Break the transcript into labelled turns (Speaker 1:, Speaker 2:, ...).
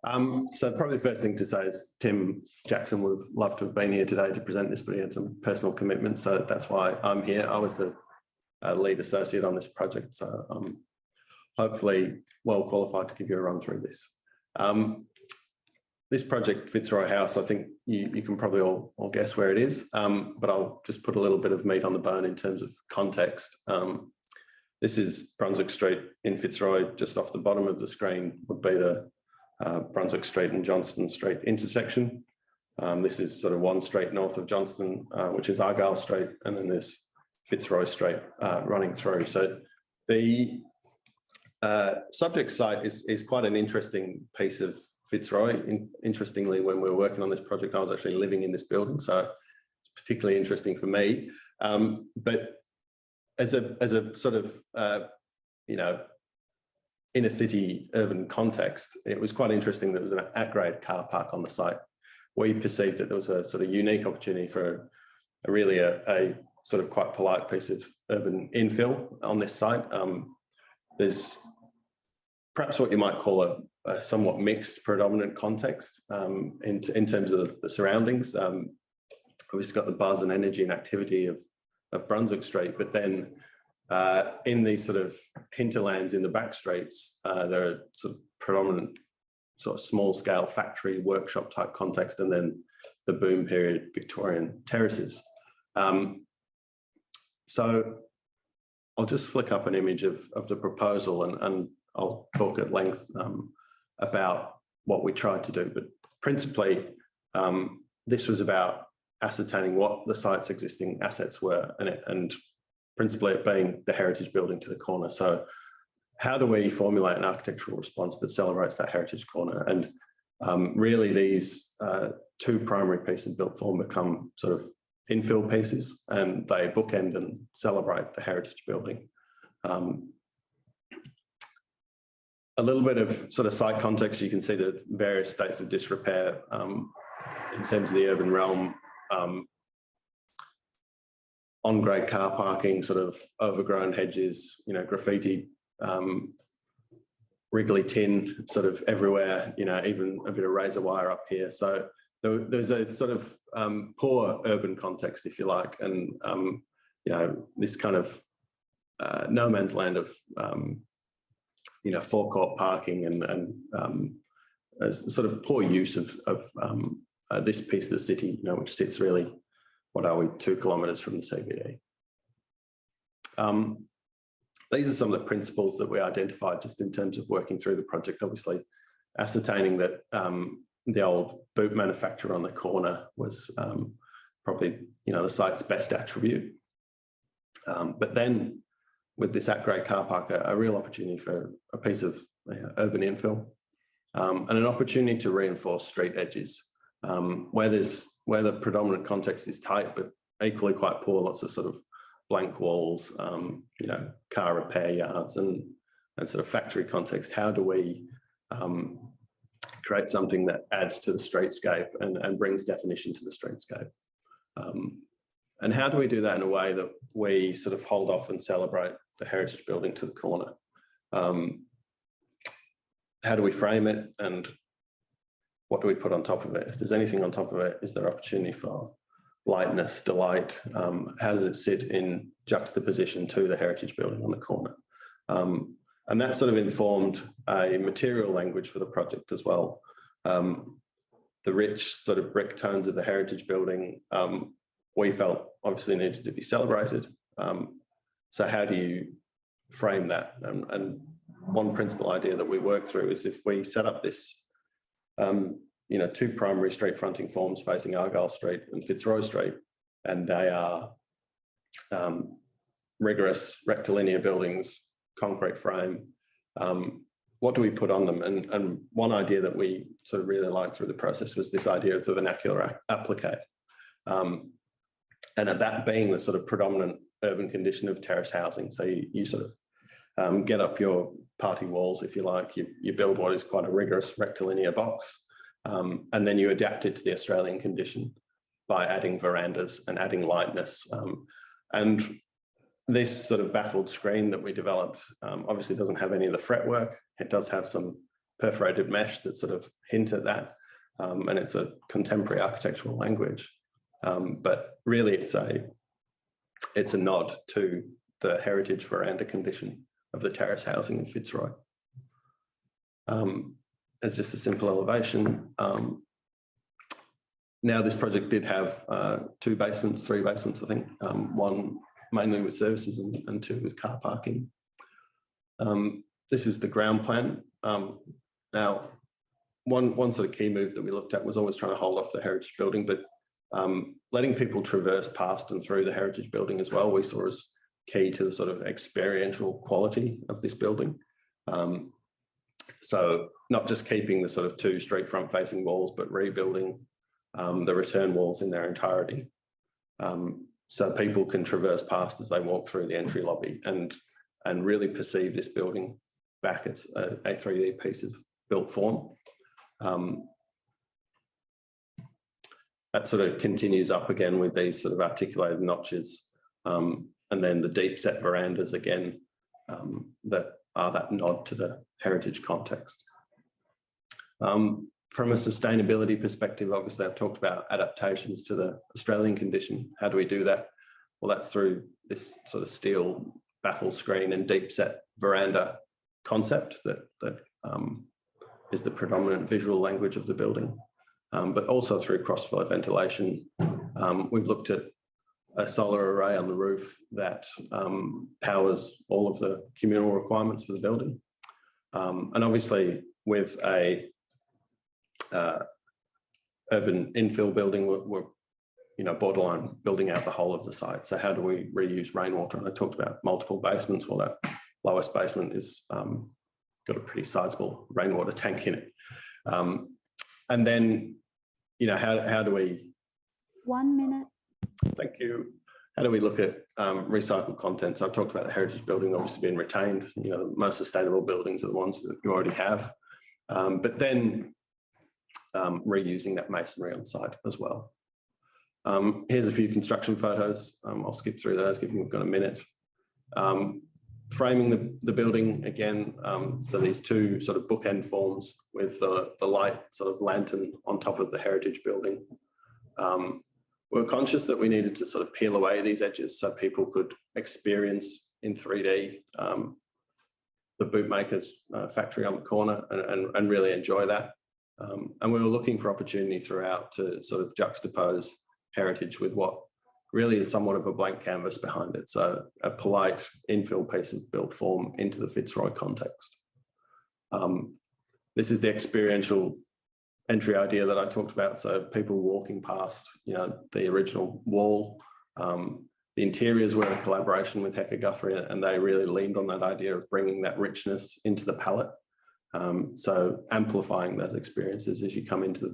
Speaker 1: So probably the first thing to say is Tim Jackson would have loved to have been here today to present this, but he had some personal commitments, so that's why I'm here. I was the lead associate on this project, so I'm hopefully well qualified to give you a run through this. This project, Fitzroy House, I think you can probably all guess where it is, but I'll just put a little bit of meat on the bone in terms of context. This is Brunswick Street in Fitzroy. Just off the bottom of the screen would be the Brunswick Street and Johnston Street intersection. This is sort of one street north of Johnston, which is Argyle Street, and then there's Fitzroy Street running through. So the subject site is quite an interesting piece of Fitzroy. Interestingly, when we were working on this project, I was actually living in this building, so it's particularly interesting for me. But as a sort of inner city urban context, it was quite interesting that there was an at-grade car park on the site. We perceived that there was a sort of unique opportunity for a sort of quite polite piece of urban infill on this site. There's perhaps what you might call a somewhat mixed predominant context in terms of the surroundings. We've got the buzz and energy and activity of Brunswick Street, but then in these sort of hinterlands in the back streets, there are sort of predominant sort of small scale factory workshop type context, and then the boom period Victorian terraces. So I'll just flick up an image of the proposal, and I'll talk at length about what we tried to do. But principally, this was about ascertaining what the site's existing assets were, and principally it being the heritage building to the corner. So how do we formulate an architectural response that celebrates that heritage corner? And really these two primary pieces built form become sort of infill pieces, and they bookend and celebrate the heritage building. A little bit of sort of site context, you can see the various states of disrepair in terms of the urban realm. On-grade car parking, sort of overgrown hedges, graffiti, wriggly tin sort of everywhere, even a bit of razor wire up here. So there's a sort of poor urban context, if you like, and this kind of no man's land of forecourt parking and a sort of poor use of this piece of the city, which sits really, 2 kilometres from the CBD. These are some of the principles that we identified just in terms of working through the project. Obviously, ascertaining that the old boot manufacturer on the corner was probably the site's best attribute. But then with this at-grade car park, a real opportunity for a piece of urban infill and an opportunity to reinforce street edges where the predominant context is tight, but equally quite poor, lots of sort of blank walls, car repair yards and sort of factory context. How do we create something that adds to the streetscape and brings definition to the streetscape? And how do we do that in a way that we sort of hold off and celebrate the heritage building to the corner? How do we frame it, and what do we put on top of it? If there's anything on top of it, is there opportunity for lightness, delight? How does it sit in juxtaposition to the heritage building on the corner? And that sort of informed a material language for the project as well. The rich sort of brick tones of the heritage building, we felt obviously needed to be celebrated. So how do you frame that? And one principal idea that we work through is if we set up this two primary street fronting forms facing Argyle Street and Fitzroy Street, and they are rigorous rectilinear buildings, concrete frame. What do we put on them? And one idea that we sort of really liked through the process was this idea of the vernacular applique. And that being the sort of predominant urban condition of terrace housing. So you sort of get up your party walls, if you like, you build what is quite a rigorous rectilinear box, and then you adapt it to the Australian condition by adding verandas and adding lightness. And this sort of baffled screen that we developed obviously doesn't have any of the fretwork. It does have some perforated mesh that sort of hint at that. And it's a contemporary architectural language. But really it's a nod to the heritage veranda condition of the terrace housing in Fitzroy. As just a simple elevation. Now this project did have 3 basements, I think, one mainly with services and 2 with car parking. This is the ground plan. Now, one sort of key move that we looked at was always trying to hold off the heritage building, but letting people traverse past and through the heritage building as well, we saw as key to the sort of experiential quality of this building. So not just keeping the sort of 2 street front facing walls, but rebuilding the return walls in their entirety. So people can traverse past as they walk through the entry lobby and really perceive this building back as a 3D piece of built form. That sort of continues up again with these sort of articulated notches, and then the deep set verandas again, that are that nod to the heritage context. From a sustainability perspective, obviously I've talked about adaptations to the Australian condition. How do we do that? Well, that's through this sort of steel baffle screen and deep set veranda concept that is the predominant visual language of the building, but also through cross-flow ventilation. We've looked at a solar array on the roof that powers all of the communal requirements for the building. And obviously with a urban infill building, we're borderline building out the whole of the site. So how do we reuse rainwater? And I talked about multiple basements. Well, that lowest basement is got a pretty sizable rainwater tank in it. And then, how do we...
Speaker 2: 1 minute.
Speaker 1: Thank you. How do we look at recycled content? So I've talked about the heritage building obviously being retained. The most sustainable buildings are the ones that you already have. But then reusing that masonry on site as well. Here's a few construction photos. I'll skip through those, given we've got a minute. Framing the building again, so these 2 sort of bookend forms with the light sort of lantern on top of the heritage building. We're conscious that we needed to sort of peel away these edges so people could experience in 3D the bootmaker's factory on the corner and really enjoy that. And we were looking for opportunity throughout to sort of juxtapose heritage with what really is somewhat of a blank canvas behind it. So a polite infill piece of built form into the Fitzroy context. This is the experiential entry idea that I talked about. So people walking past, the original wall. The interiors were a collaboration with Hecker Guthrie, and they really leaned on that idea of bringing that richness into the palette. So amplifying those experiences as you come into the